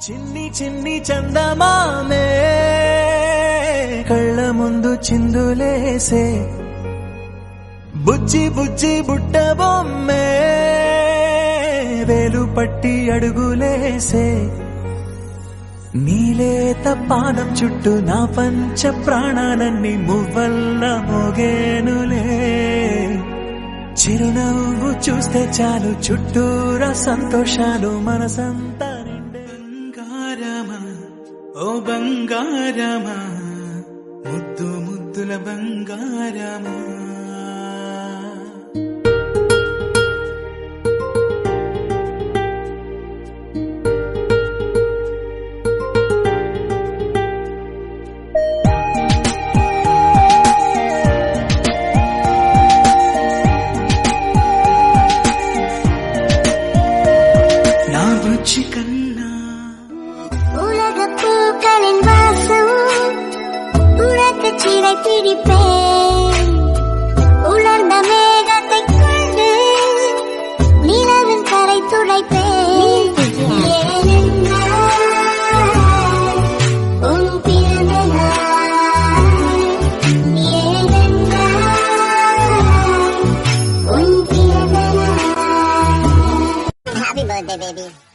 చిన్ని చిన్ని చందమామే కళ్ళ ముందు చిందులేసే బుజ్జి బుజ్జి బుట్ట బొమ్మే వేలు పట్టి అడుగులేసే నీలేత పాదం చుట్టూ నా పంచ ప్రాణాలన్నీ మువ్వల్ల మోగేనులే చిరునవ్వు చూస్తే చాలు చుట్టూరా సంతోషాలు మనసంతా బంగారమా ఓ బంగారమా ముద్దు ముద్దుల బంగారమా கண்ணா உலக பூக்களின் வாசம் உனக்கு சிறை பிடிப்பேன் உலர்ந்த மேகத்தை கொண்டு நிலவின் கரை துடைப்பேன் உன் பிறந்த Happy birthday, baby.